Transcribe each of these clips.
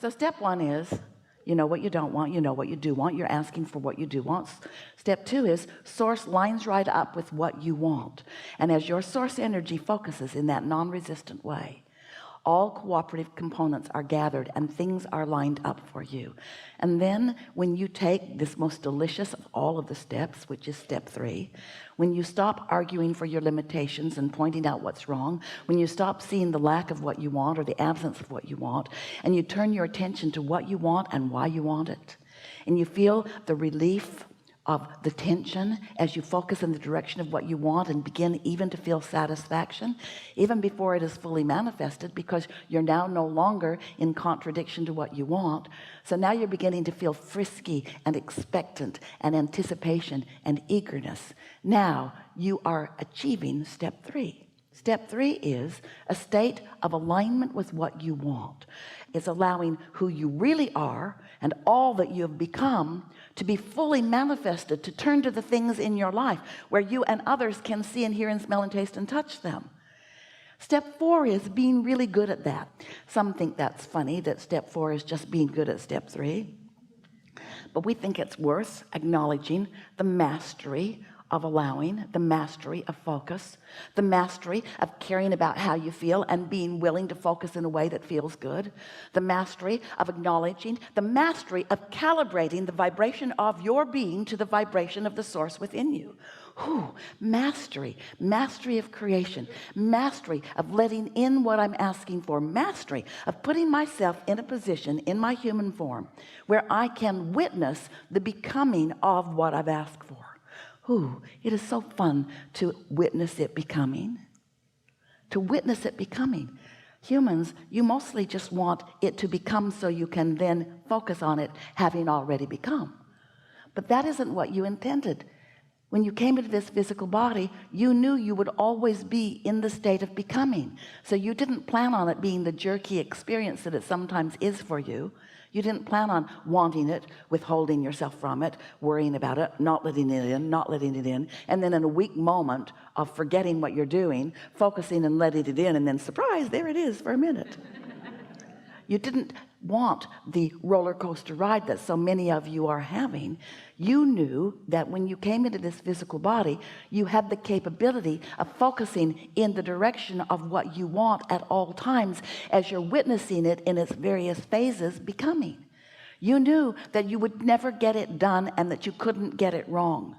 So step one is, you know what you don't want, you know what you do want, you're asking for what you do want. Step two is source lines right up with what you want. And as your source energy focuses in that non-resistant way, all cooperative components are gathered and things are lined up for you. And then when you take this most delicious of all of the steps, which is step 3, when you stop arguing for your limitations and pointing out what's wrong, when you stop seeing the lack of what you want or the absence of what you want, and you turn your attention to what you want and why you want it, and you feel the relief of the tension as you focus in the direction of what you want and begin even to feel satisfaction even before it is fully manifested, because you're now no longer in contradiction to what you want. So now you're beginning to feel frisky and expectant and anticipation and eagerness. Now you are achieving step 3. Step 3 is a state of alignment with what you want. It's allowing who you really are and all that you have become to be fully manifested, to turn to the things in your life where you and others can see and hear and smell and taste and touch them. Step 4 is being really good at that. Some think that's funny, that step 4 is just being good at step 3, but we think it's worth acknowledging the mastery of allowing, the mastery of focus, the mastery of caring about how you feel and being willing to focus in a way that feels good, the mastery of acknowledging, the mastery of calibrating the vibration of your being to the vibration of the source within you. Whew, mastery of creation, mastery of letting in what I'm asking for, mastery of putting myself in a position in my human form where I can witness the becoming of what I've asked for. Ooh, it is so fun to witness it becoming. To witness it becoming. Humans, you mostly just want it to become so you can then focus on it having already become. But that isn't what you intended. When you came into this physical body, you knew you would always be in the state of becoming. So you didn't plan on it being the jerky experience that it sometimes is for you. You didn't plan on wanting it, withholding yourself from it, worrying about it, not letting it in, and then in a weak moment of forgetting what you're doing, focusing and letting it in, and then surprise, there it is for a minute. You didn't want the roller coaster ride that so many of you are having. You knew that when you came into this physical body, you had the capability of focusing in the direction of what you want at all times as you're witnessing it in its various phases becoming. You knew that you would never get it done and that you couldn't get it wrong.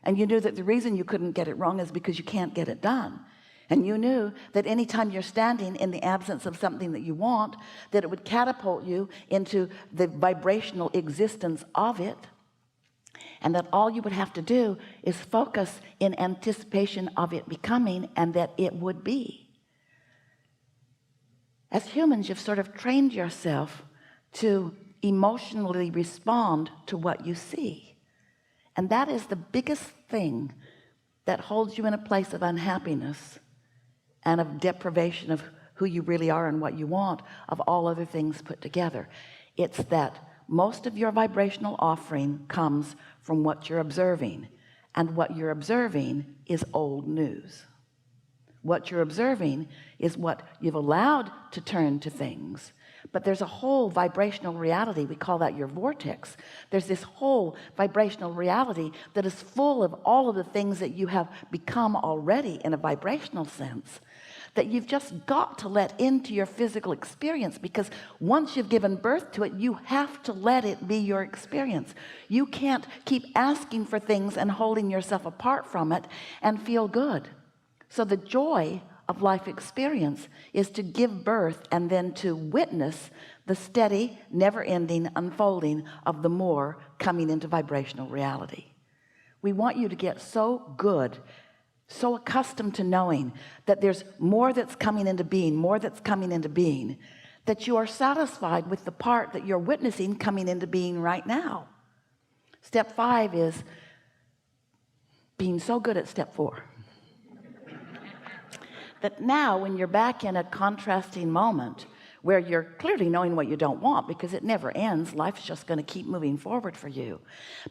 And you knew that the reason you couldn't get it wrong is because you can't get it done. And you knew that anytime you're standing in the absence of something that you want, that it would catapult you into the vibrational existence of it, and that all you would have to do is focus in anticipation of it becoming, and that it would be. As humans, you've sort of trained yourself to emotionally respond to what you see, and that is the biggest thing that holds you in a place of unhappiness and of deprivation of who you really are and what you want, of all other things put together. It's that most of your vibrational offering comes from what you're observing, and what you're observing is old news. What you're observing is what you've allowed to turn to things, but there's a whole vibrational reality, we call that your vortex. There's this whole vibrational reality that is full of all of the things that you have become already in a vibrational sense, that you've just got to let into your physical experience, because once you've given birth to it, you have to let it be your experience. You can't keep asking for things and holding yourself apart from it and feel good. So the joy of life experience is to give birth and then to witness the steady, never-ending unfolding of the more coming into vibrational reality. We want you to get so good, so accustomed to knowing that there's more that's coming into being, more that's coming into being, that you are satisfied with the part that you're witnessing coming into being right now. Step 5 is being so good at step 4 that now when you're back in a contrasting moment where you're clearly knowing what you don't want, because it never ends. Life's just going to keep moving forward for you,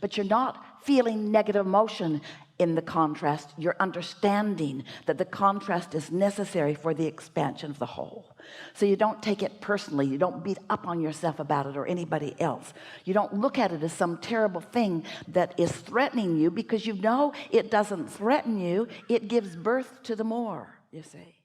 but you're not feeling negative emotion in the contrast. You're understanding that the contrast is necessary for the expansion of the whole. So you don't take it personally. You don't beat up on yourself about it or anybody else. You don't look at it as some terrible thing that is threatening you, because you know it doesn't threaten you. It gives birth to the more, you see.